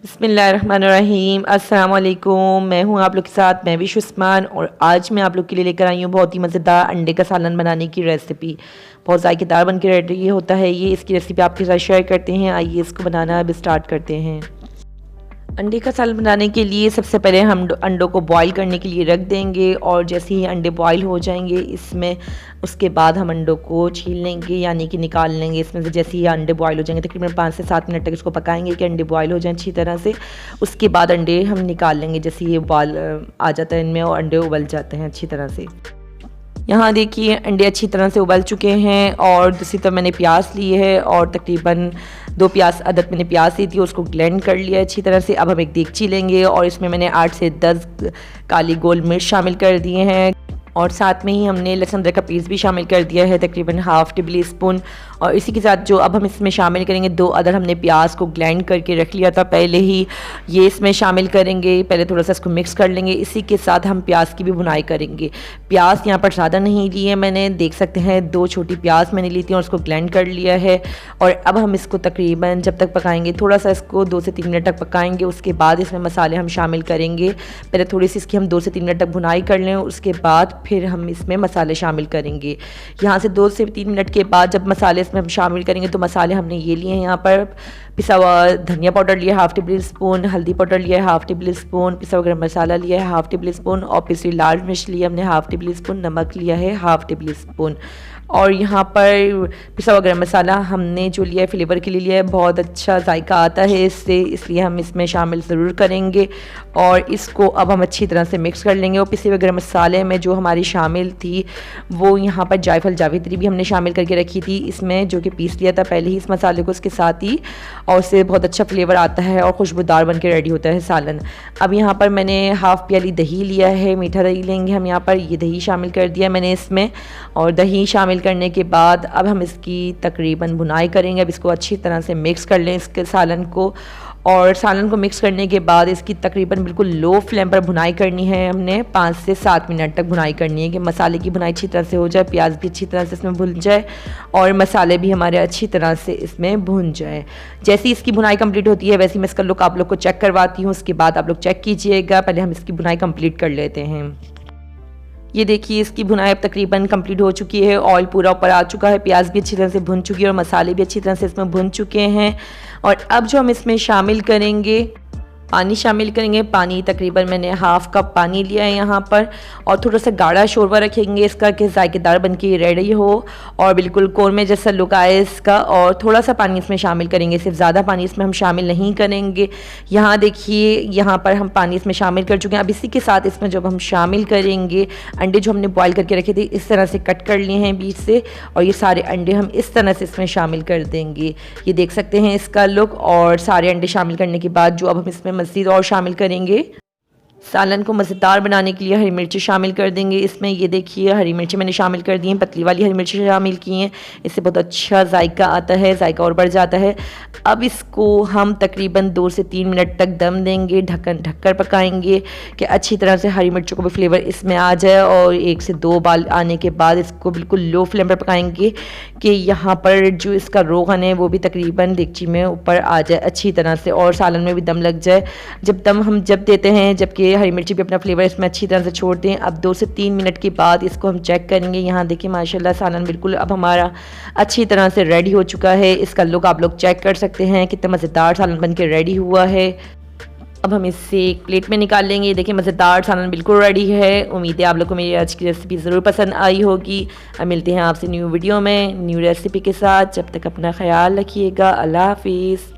बिस्मिल्लाहिर्रहमानिर्रहीम अस्सलाम वालेकुम। मैं हूं आप लोग के साथ मैं भी उस्मान और आज मैं आप लोग के लिए लेकर आई हूं बहुत ही मज़ेदार अंडे का सालन बनाने की रेसिपी। बहुत ज़ायकेदार बन के रेडी होता है ये। इसकी रेसिपी आपके साथ शेयर करते हैं। आइए इसको बनाना अब स्टार्ट करते हैं। अंडे का सालन बनाने के लिए सबसे पहले हम अंडों को बॉईल करने के लिए रख देंगे और जैसे ही अंडे बॉईल हो जाएंगे इसमें उसके बाद हम अंडों को छील लेंगे यानी कि निकाल लेंगे इसमें से। जैसे ही अंडे बॉईल हो जाएंगे तकरीबन 5 से 7 मिनट तक इसको पकाएंगे कि अंडे बॉईल हो जाएं अच्छी तरह से। उसके बाद अंडे हम निकाल लेंगे जैसे ये उबाल आ जाता है इनमें और अंडे उबल जाते हैं अच्छी तरह से। यहाँ देखिए अंडे अच्छी तरह से उबल चुके हैं और दूसरी तरफ मैंने प्याज ली है और तकरीबन 2 प्याज अदद मैंने प्याज ली थी, उसको ब्लेंड कर लिया अच्छी तरह से। अब हम एक देगची लेंगे और इसमें मैंने 8 से 10 काली गोल मिर्च शामिल कर दिए हैं और साथ में ही हमने लहसुन अदरक का पेस्ट भी शामिल कर दिया है तकरीबन हाफ़ टेबल स्पून। और इसी के साथ जो अब हम इसमें शामिल करेंगे 2 अदर हमने प्याज को ग्राइंड करके रख लिया था पहले ही, ये इसमें शामिल करेंगे। पहले थोड़ा सा इसको मिक्स कर लेंगे। इसी के साथ हम प्याज की भी भुनाई करेंगे। प्याज यहाँ पर ज़्यादा नहीं ली है मैंने, देख सकते हैं 2 छोटी प्याज मैंने ली थी और उसको ग्राइंड कर लिया है। और अब हम इसको तकरीबन जब तक पकाएंगे थोड़ा सा इसको 2 से 3 मिनट तक पकाएंगे। उसके बाद इसमें मसाले हम शामिल करेंगे। पहले थोड़ी सी इसकी हम 2 से 3 मिनट तक भुनाई कर लें, उसके बाद फिर हम इसमें मसाले शामिल करेंगे। यहाँ से 2 से 3 मिनट के बाद जब मसाले इसमें हम शामिल करेंगे तो मसाले हमने ये लिए हैं। यहाँ पर पिसा हुआ धनिया पाउडर लिया है हाफ़ टेबल स्पून, हल्दी पाउडर लिया है हाफ़ टेबल स्पून, पिसा हुआ गरम मसाला लिया है हाफ़ टेबल स्पून और पिसी लाल मिर्च लिया हमने हाफ़ टेबल स्पून, नमक लिया है हाफ़ टेबल स्पून। और यहाँ पर पिसा हुआ गरम मसाला हमने जो लिया है फ्लेवर के लिए लिया है, बहुत अच्छा जायका आता है इससे, इसलिए हम इसमें शामिल ज़रूर करेंगे। और इसको अब हम अच्छी तरह से मिक्स कर लेंगे। और पिसे हुए गरम मसाले में जो हमारी शामिल थी वो यहाँ पर जायफल जावित्री भी हमने शामिल करके रखी थी इसमें, जो कि पीस लिया था पहले ही इस मसाले को इसके साथ ही, और उससे बहुत अच्छा फ्लेवर आता है और खुशबूदार बन के रेडी होता है सालन। अब यहाँ पर मैंने हाफ़ प्याली दही लिया है, मीठा दही लेंगे हम। यहाँ पर ये दही शामिल कर दिया मैंने इसमें और दही शामिल करने के बाद अब हम इसकी तकरीबन भुनाई करेंगे। अब इसको अच्छी तरह से मिक्स कर लें इसके सालन को। और सालन को मिक्स करने के बाद इसकी तकरीबन बिल्कुल लो फ्लेम पर भुनाई करनी है हमने, 5 से 7 मिनट तक भुनाई करनी है कि मसाले की भुनाई अच्छी तरह से हो जाए, प्याज भी अच्छी तरह से इसमें भुन जाए और मसाले भी हमारे अच्छी तरह से इसमें भुन जाए। जैसे इसकी भुनाई कंप्लीट होती है वैसे मैं इसका लुक आप लोग को चेक करवाती हूँ, उसके बाद आप लोग चेक कीजिएगा। पहले हम इसकी भुनाई कंप्लीट कर लेते हैं। ये देखिए इसकी भुनाई अब तकरीबन कंप्लीट हो चुकी है, ऑयल पूरा ऊपर आ चुका है, प्याज भी अच्छी तरह से भुन चुकी है और मसाले भी अच्छी तरह से इसमें भुन चुके हैं। और अब जो हम इसमें शामिल करेंगे पानी शामिल करेंगे। पानी तकरीबन मैंने हाफ़ कप पानी लिया है यहाँ पर और थोड़ा सा गाढ़ा शोरबा रखेंगे इसका कि जायकेदार बन के रेडी हो और बिल्कुल कौरमे जैसा लुक आए इसका। और थोड़ा सा पानी इसमें शामिल करेंगे, सिर्फ ज़्यादा पानी इसमें हम शामिल नहीं करेंगे। यहाँ देखिए यहाँ पर हम पानी इसमें शामिल कर चुके हैं। अब इसी के साथ इसमें जब हम शामिल करेंगे अंडे जो हमने बॉयल करके रखे थे इस तरह से कट कर लिए हैं बीच से, और ये सारे अंडे हम इस तरह से इसमें शामिल कर देंगे। ये देख सकते हैं इसका लुक। और सारे अंडे शामिल करने के बाद जो अब हम इसमें मज़ीद और शामिल करेंगे, सालन को मज़ेदार बनाने के लिए हरी मिर्ची शामिल कर देंगे इसमें। ये देखिए हरी मिर्ची मैंने शामिल कर दी हैं, पतली वाली हरी मिर्ची शामिल की हैं, इससे बहुत अच्छा जायका आता है, जायका और बढ़ जाता है। अब इसको हम तकरीबन 2 से 3 मिनट तक दम देंगे, ढककर पकाएंगे कि अच्छी तरह से हरी मिर्चों को भी फ्लेवर इसमें आ जाए। और 1 से 2 बाल आने के बाद इसको बिल्कुल लो फ्लेम पर पकाएंगे कि यहाँ पर जो इसका रोगन है वो भी तकरीबन देगची में ऊपर आ जाए अच्छी तरह से और सालन में भी दम लग जाए। जब दम हम जब देते हैं जबकि हरी मिर्ची भी अपना फ्लेवर इसमें अच्छी तरह से छोड़ते हैं। अब 2 से 3 मिनट के बाद इसको हम चेक करेंगे। यहाँ देखिए माशाल्लाह सालन बिल्कुल अब हमारा अच्छी तरह से रेडी हो चुका है। इसका लुक आप लोग चेक कर सकते हैं कितना मज़ेदार सालन बन के रेडी हुआ है। अब हम इससे एक प्लेट में निकाल लेंगे। देखिए मज़ेदार सालन बिल्कुल रेडी है। उम्मीद है आप लोग को मेरी आज की रेसिपी ज़रूर पसंद आई होगी। अब मिलते हैं आपसे न्यू वीडियो में न्यू रेसिपी के साथ। जब तक अपना ख्याल रखिएगा। अल्लाह हाफिज़।